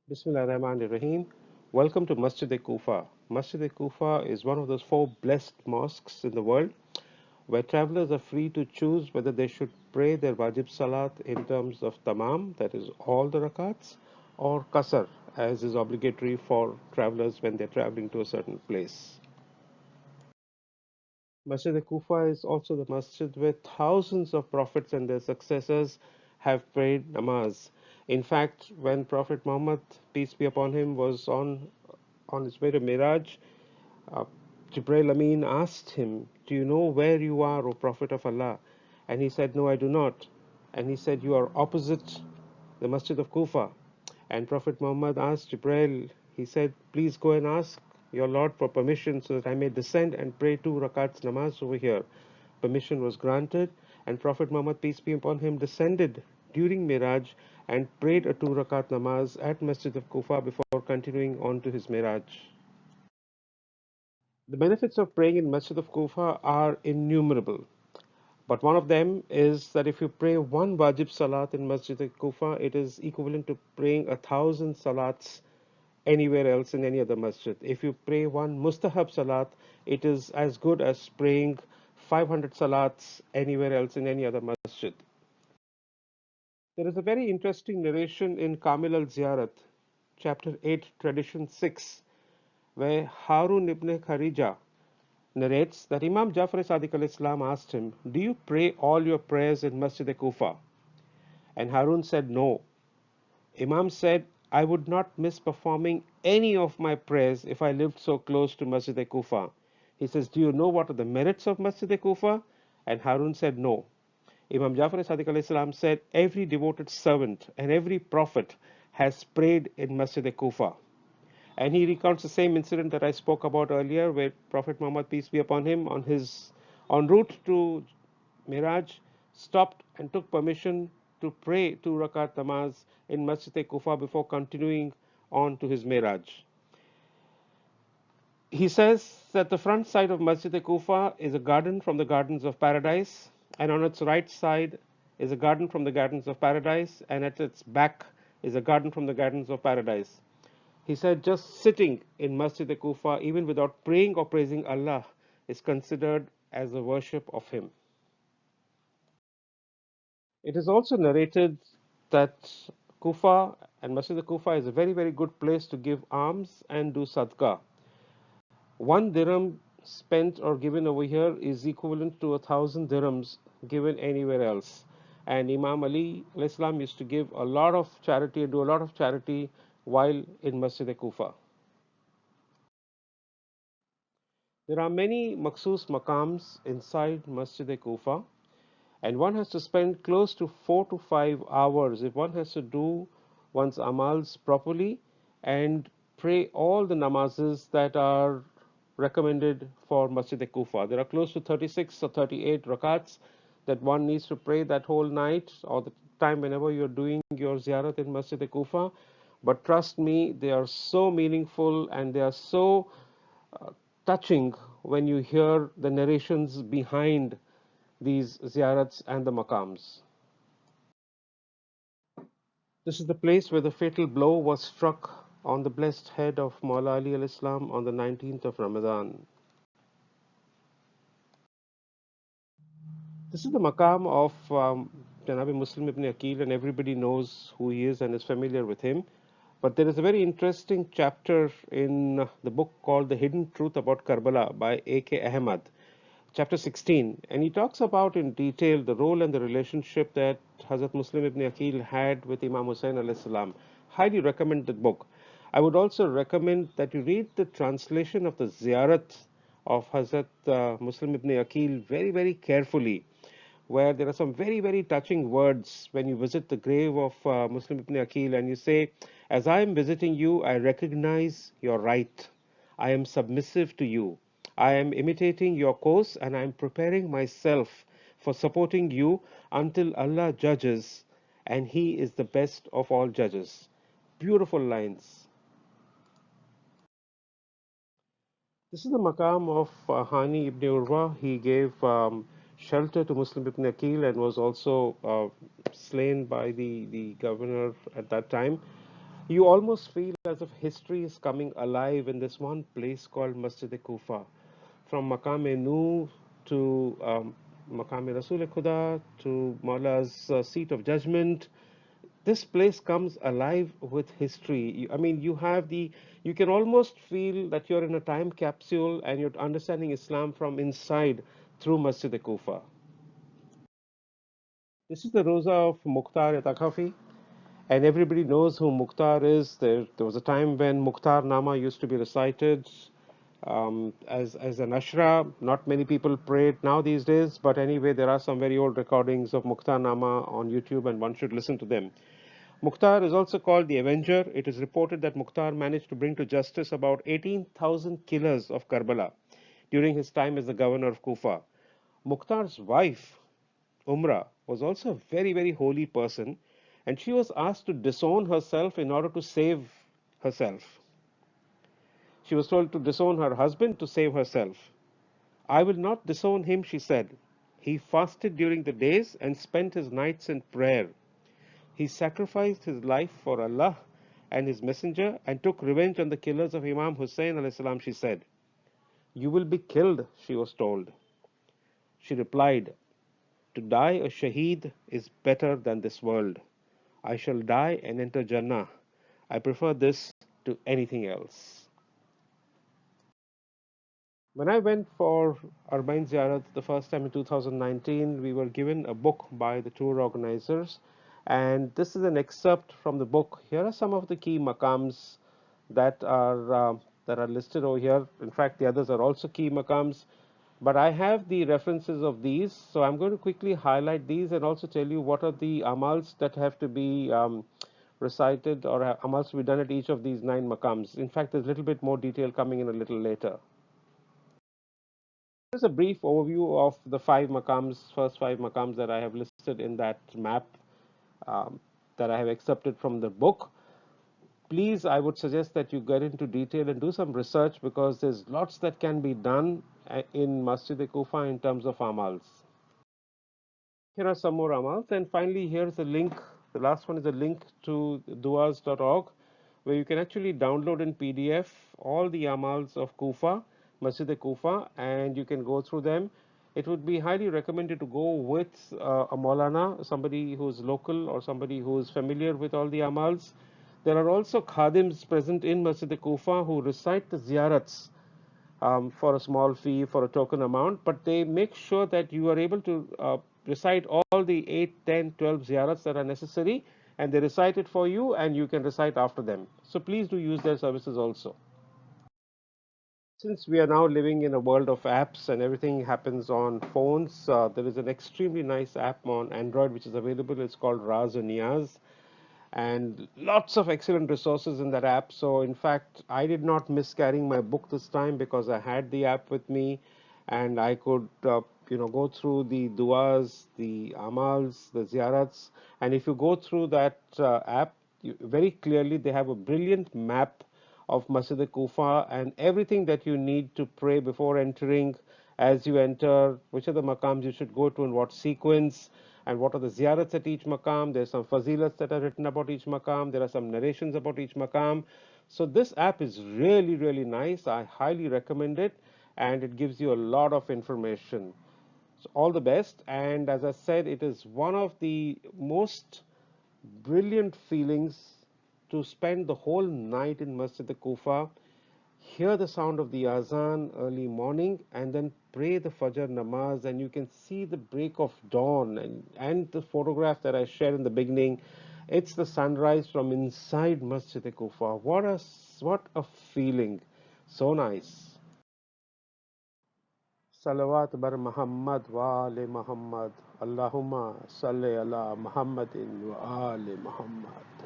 Bismillahirrahmanirrahim. Welcome to Masjid-e-Kufa. Masjid-e-Kufa is one of those four blessed mosques in the world where travelers are free to choose whether they should pray their wajib salat in terms of tamam, that is all the rakats, or qasr, as is obligatory for travelers when they're traveling to a certain place. Masjid-e-Kufa is also the masjid where thousands of prophets and their successors have prayed namaz. In fact, when Prophet Muhammad, peace be upon him, was on his way to Miraj, uh, Jibril Amin asked him, "Do you know where you are, O Prophet of Allah?" And he said, "No, I do not." And he said, "You are opposite the Masjid of Kufa." And Prophet Muhammad asked Jibril, he said, "Please go and ask your Lord for permission so that I may descend and pray 2 rakats namaz over here." Permission was granted, and Prophet Muhammad, peace be upon him, descended during Miraj and prayed a 2 rakat namaz at Masjid of Kufa before continuing on to his Miraj. The benefits of praying in Masjid of Kufa are innumerable. But one of them is that if you pray one wajib salat in Masjid of Kufa, it is equivalent to praying 1,000 salats anywhere else in any other masjid. If you pray one mustahab salat, it is as good as praying 500 salats anywhere else in any other masjid. There is a very interesting narration in Kamil al-Ziyarat, chapter 8, tradition 6, where Harun ibn Kharija narrates that Imam Jafar Sadiq al-Islam asked him, "Do you pray all your prayers in Masjid-e-Kufa?" And Harun said, "No." Imam said, "I would not miss performing any of my prayers if I lived so close to Masjid-e-Kufa." He says, "Do you know what are the merits of Masjid-e-Kufa?" And Harun said, "No." Imam Jafar Sadiq al-Islam said, "Every devoted servant and every prophet has prayed in Masjid-e-Kufa." And he recounts the same incident that I spoke about earlier, where Prophet Muhammad, peace be upon him, on his en route to Miraj, stopped and took permission to pray 2 rakat namaz in Masjid Kufa before continuing on to his Miraj. He says that the front side of Masjid Kufa is a garden from the gardens of paradise, and on its right side is a garden from the gardens of paradise, and at its back is a garden from the gardens of paradise. He said just sitting in Masjid Kufa, even without praying or praising Allah, is considered as a worship of Him. It is also narrated that Kufa and Masjid Kufa is a very, very good place to give alms and do sadaqah. 1 dirham spent or given over here is equivalent to 1,000 dirhams given anywhere else. And Imam Ali Islam used to give a lot of charity, do a lot of charity while in Masjid Kufa. There are many Maksus Maqams inside Masjid Kufa, and one has to spend close to 4 to 5 hours if one has to do one's amals properly and pray all the namazes that are recommended for Masjid Kufa. There are close to 36 or 38 rakats that one needs to pray that whole night or the time whenever you're doing your ziyarat in Masjid Kufa. But trust me, they are so meaningful and they are so uh, touching when you hear the narrations behind these ziyarats and the maqams. This is the place where the fatal blow was struck on the blessed head of Maula Ali al-Islam on the 19th of Ramadan. This is the maqam of Janabi Muslim ibn Aqil, and everybody knows who he is and is familiar with him. But there is a very interesting chapter in the book called The Hidden Truth About Karbala by A.K. Ahmad, chapter 16, and he talks about in detail the role and the relationship that Hazrat Muslim ibn Aqil had with Imam Hussain alayhi salam. Highly recommend the book. I would also recommend that you read the translation of the Ziyarat of Hazrat Muslim ibn Aqil very, very carefully, where there are some very, very touching words when you visit the grave of Muslim ibn Aqil and you say, "As I am visiting you, I recognize your right. I am submissive to you. I am imitating your course and I am preparing myself for supporting you until Allah judges, and He is the best of all judges." Beautiful lines. This is the maqam of Hani ibn Urwa. He gave shelter to Muslim ibn Aqil and was also slain by the governor at that time. You almost feel as if history is coming alive in this one place called Masjid Kufa. From Maqam Nu to Maqam Rasul Khuda to Maula's seat of judgment, this place comes alive with history. I mean, you can almost feel that you're in a time capsule and you're understanding Islam from inside through Masjid Kufa. This is the Rosa of Mukhtar Takafi, and everybody knows who Mukhtar is. There was a time when Mukhtar Nama used to be recited as an ashra. Not many people pray it now these days, but anyway, there are some very old recordings of Mukhtar Nama on YouTube, and one should listen to them. Mukhtar is also called the Avenger. It is reported that Mukhtar managed to bring to justice about 18,000 killers of Karbala during his time as the governor of Kufa. Mukhtar's wife, Umrah, was also a very, very holy person, and she was asked to disown herself in order to save herself. She was told to disown her husband to save herself. I will not disown him, she said. He fasted during the days and spent his nights in prayer. He sacrificed his life for Allah and His Messenger and took revenge on the killers of Imam Hussein alayhi salam, she said. You will be killed, she was told. She replied, to die a shaheed is better than this world. I shall die and enter Jannah. I prefer this to anything else. When I went for Arba'in Ziyarat the first time in 2019, we were given a book by the tour organizers, and this is an excerpt from the book. Here are some of the key maqams that are listed over here. In fact, the others are also key maqams, but I have the references of these, so I'm going to quickly highlight these and also tell you what are the amals that have to be recited or amals to be done at each of these 9 maqams. In fact, there's a little bit more detail coming in a little later. Here's a brief overview of the first 5 maqams that I have listed in that map um, that I have accepted from the book. Please, I would suggest that you get into detail and do some research because there's lots that can be done in Masjid-e-Kufa in terms of amals. Here are some more amals, and finally here's a link. The last one is a link to duas.org, where you can actually download in PDF all the amals of Kufa, Masjid-e-Kufa, and you can go through them. It would be highly recommended to go with a Maulana, somebody who's local or somebody who's familiar with all the amals. There are also khadims present in Masjid-e-Kufa who recite the ziyarats for a small fee, for a token amount, but they make sure that you are able to recite all the 8, 10, 12 ziyarats that are necessary, and they recite it for you, and you can recite after them. So please do use their services also. Since we are now living in a world of apps and everything happens on phones, there is an extremely nice app on Android which is available. It's called Raz and Niyaz, and lots of excellent resources in that app. So in fact, I did not miss carrying my book this time because I had the app with me, and I could go through the duas, the amals, the ziyarats, and if you go through that app, very clearly they have a brilliant map of Masjid Kufa and everything that you need to pray before entering, as you enter, which are the maqams you should go to in what sequence, and what are the ziyarats at each maqam. There's some fazilats that are written about each maqam. There are some narrations about each maqam. So this app is really, really nice. I highly recommend it, and it gives you a lot of information. So all the best. And as I said, it is one of the most brilliant feelings to spend the whole night in Masjid Kufa, hear the sound of the azan early morning, and then pray the Fajr namaz, and you can see the break of dawn. And the photograph that I shared in the beginning, it's the sunrise from inside Masjid Kufa. What a feeling! So nice. Salawat bar Muhammad wa ali Muhammad. Allahumma salli ala Muhammadin wa ali Muhammad.